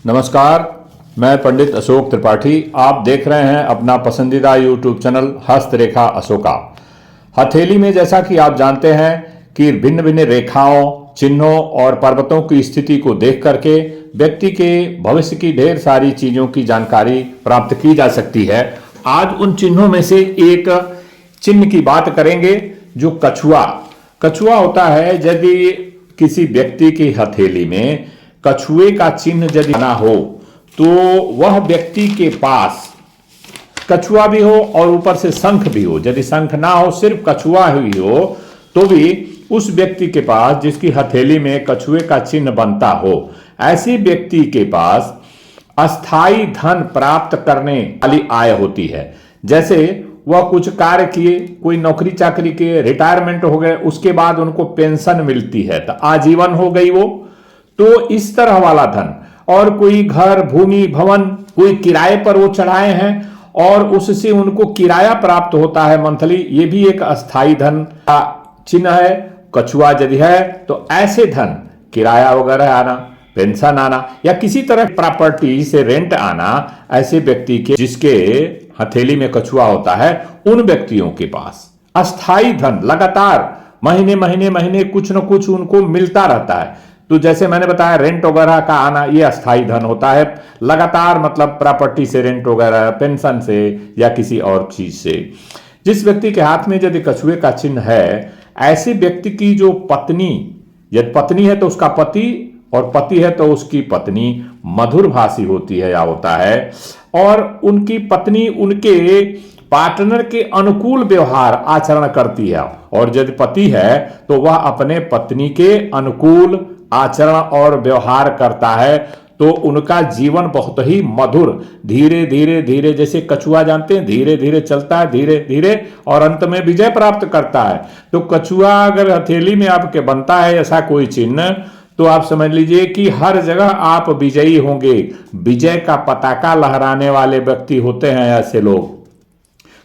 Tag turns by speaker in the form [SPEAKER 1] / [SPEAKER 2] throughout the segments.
[SPEAKER 1] नमस्कार, मैं पंडित अशोक त्रिपाठी। आप देख रहे हैं अपना पसंदीदा यूट्यूब चैनल हस्तरेखा अशोका। हथेली में जैसा कि आप जानते हैं कि भिन्न भिन्न रेखाओं, चिन्हों और पर्वतों की स्थिति को देख करके व्यक्ति के भविष्य की ढेर सारी चीज़ों की जानकारी प्राप्त की जा सकती है। आज उन चिन्हों में से एक चिन्ह की बात करेंगे जो कछुआ होता है। यदि किसी व्यक्ति की हथेली में कछुए का चिन्ह यदि बना हो तो वह व्यक्ति के पास कछुआ भी हो और ऊपर से शंख भी हो। यदि शंख ना हो, सिर्फ कछुआ ही हो, तो भी उस व्यक्ति के पास जिसकी हथेली में कछुए का चिन्ह बनता हो, ऐसे व्यक्ति के पास अस्थाई धन प्राप्त करने वाली आय होती है। जैसे वह कुछ कार्य किए, कोई नौकरी चाकरी किए, रिटायरमेंट हो गए, उसके बाद उनको पेंशन मिलती है तो आजीवन हो गई वो, तो इस तरह वाला धन। और कोई घर, भूमि, भवन कोई किराए पर वो चढ़ाए हैं और उससे उनको किराया प्राप्त होता है मंथली, ये भी एक अस्थाई धन का चिन्ह है। कछुआ यदि है तो ऐसे धन, किराया वगैरह आना, पेंशन आना या किसी तरह प्रॉपर्टी से रेंट आना, ऐसे व्यक्ति के जिसके हथेली में कछुआ होता है, उन व्यक्तियों के पास अस्थाई धन लगातार महीने कुछ न कुछ उनको मिलता रहता है। तो जैसे मैंने बताया, रेंट वगैरह का आना, ये अस्थाई धन होता है लगातार, मतलब प्रॉपर्टी से रेंट वगैरह, पेंशन से या किसी और चीज से। जिस व्यक्ति के हाथ में यदि कछुए का चिन्ह है, ऐसे व्यक्ति की जो पत्नी, यदि पत्नी है तो उसका पति और पति है तो उसकी पत्नी मधुर भाषी होती है या होता है, और उनकी पत्नी उनके पार्टनर के अनुकूल व्यवहार आचरण करती है। और यदि पति है तो वह अपने पत्नी के अनुकूल आचरण और व्यवहार करता है, तो उनका जीवन बहुत ही मधुर, धीरे धीरे जैसे कछुआ जानते हैं, धीरे धीरे चलता है, धीरे धीरे और अंत में विजय प्राप्त करता है। तो कछुआ अगर हथेली में आपके बनता है ऐसा कोई चिन्ह, तो आप समझ लीजिए कि हर जगह आप विजयी होंगे। विजय का पताका लहराने वाले व्यक्ति होते हैं ऐसे लोग।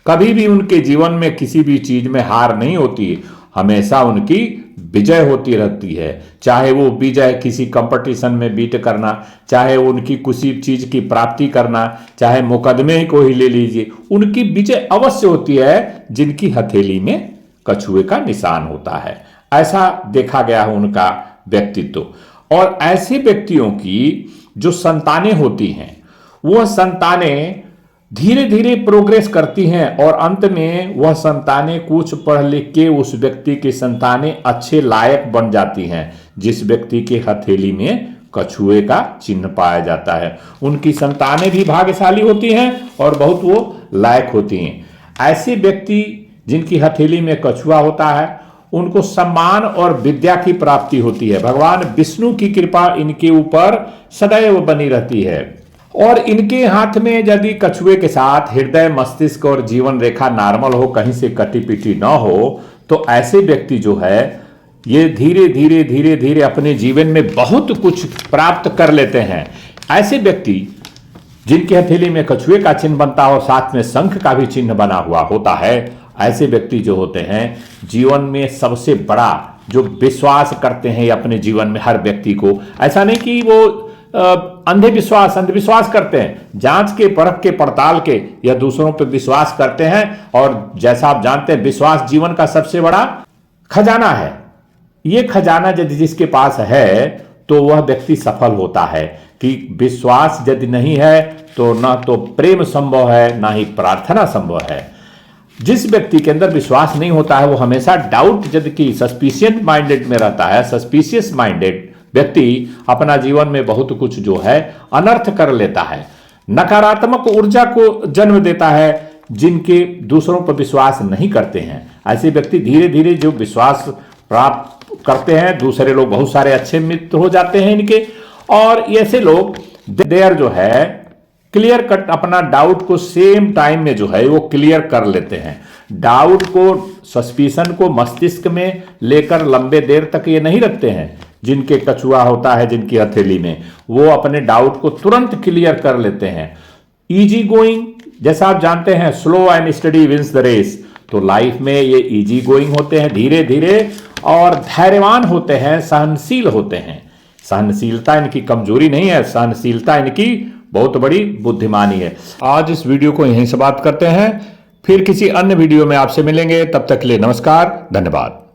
[SPEAKER 1] कभी भी उनके जीवन में किसी भी चीज में हार नहीं होती, हमेशा उनकी विजय होती रहती है। चाहे वो विजय किसी कंपटीशन में बीट करना, चाहे उनकी किसी चीज की प्राप्ति करना, चाहे मुकदमे को ही ले लीजिए, उनकी विजय अवश्य होती है जिनकी हथेली में कछुए का निशान होता है। ऐसा देखा गया है उनका व्यक्तित्व। और ऐसे व्यक्तियों की जो संतानें होती हैं, वह संतानें धीरे धीरे प्रोग्रेस करती हैं और अंत में वह संतानें कुछ पढ़ लिख के उस व्यक्ति की संतानें अच्छे लायक बन जाती हैं जिस व्यक्ति के हथेली में कछुए का चिन्ह पाया जाता है। उनकी संतानें भी भाग्यशाली होती हैं और बहुत वो लायक होती हैं। ऐसे व्यक्ति जिनकी हथेली में कछुआ होता है, उनको सम्मान और विद्या की प्राप्ति होती है। भगवान विष्णु की कृपा इनके ऊपर सदैव बनी रहती है। और इनके हाथ में यदि कछुए के साथ हृदय, मस्तिष्क और जीवन रेखा नॉर्मल हो, कहीं से कटी पिटी न हो, तो ऐसे व्यक्ति जो है ये धीरे धीरे अपने जीवन में बहुत कुछ प्राप्त कर लेते हैं। ऐसे व्यक्ति जिनकी हथेली में कछुए का चिन्ह बनता हो, साथ में शंख का भी चिन्ह बना हुआ होता है, ऐसे व्यक्ति जो होते हैं जीवन में सबसे बड़ा जो विश्वास करते हैं अपने जीवन में हर व्यक्ति को। ऐसा नहीं कि वो अंधविश्वास करते हैं, जांच के, परख के, पड़ताल के या दूसरों पर विश्वास करते हैं। और जैसा आप जानते हैं, विश्वास जीवन का सबसे बड़ा खजाना है। ये खजाना यदि जिसके पास है तो वह व्यक्ति सफल होता है। कि विश्वास यदि नहीं है तो ना तो प्रेम संभव है, ना ही प्रार्थना संभव है। जिस व्यक्ति के अंदर विश्वास नहीं होता है वो हमेशा डाउट, यदि कि सस्पिशियस माइंडेड में रहता है, सस्पिशियस माइंडेड व्यक्ति अपना जीवन में बहुत कुछ जो है अनर्थ कर लेता है, नकारात्मक ऊर्जा को जन्म देता है जिनके दूसरों पर विश्वास नहीं करते हैं। ऐसे व्यक्ति धीरे धीरे जो विश्वास प्राप्त करते हैं, दूसरे लोग बहुत सारे अच्छे मित्र हो जाते हैं इनके। और ऐसे लोग देर जो है क्लियर कट अपना डाउट को सेम टाइम में जो है वो क्लियर कर लेते हैं। डाउट को, सस्पिशन को मस्तिष्क में लेकर लंबे देर तक ये नहीं रखते हैं। जिनके कछुआ होता है जिनकी हथेली में, वो अपने डाउट को तुरंत क्लियर कर लेते हैं। इजी गोइंग, जैसा आप जानते हैं, slow and steady wins the race. तो लाइफ में ये इजी गोइंग होते हैं, धीरे धीरे, और धैर्यवान होते हैं, सहनशील होते हैं। सहनशीलता इनकी कमजोरी नहीं है, सहनशीलता इनकी बहुत बड़ी बुद्धिमानी है। आज इस वीडियो को यहीं समाप्त करते हैं, फिर किसी अन्य वीडियो में आपसे मिलेंगे। तब तक के लिए नमस्कार, धन्यवाद।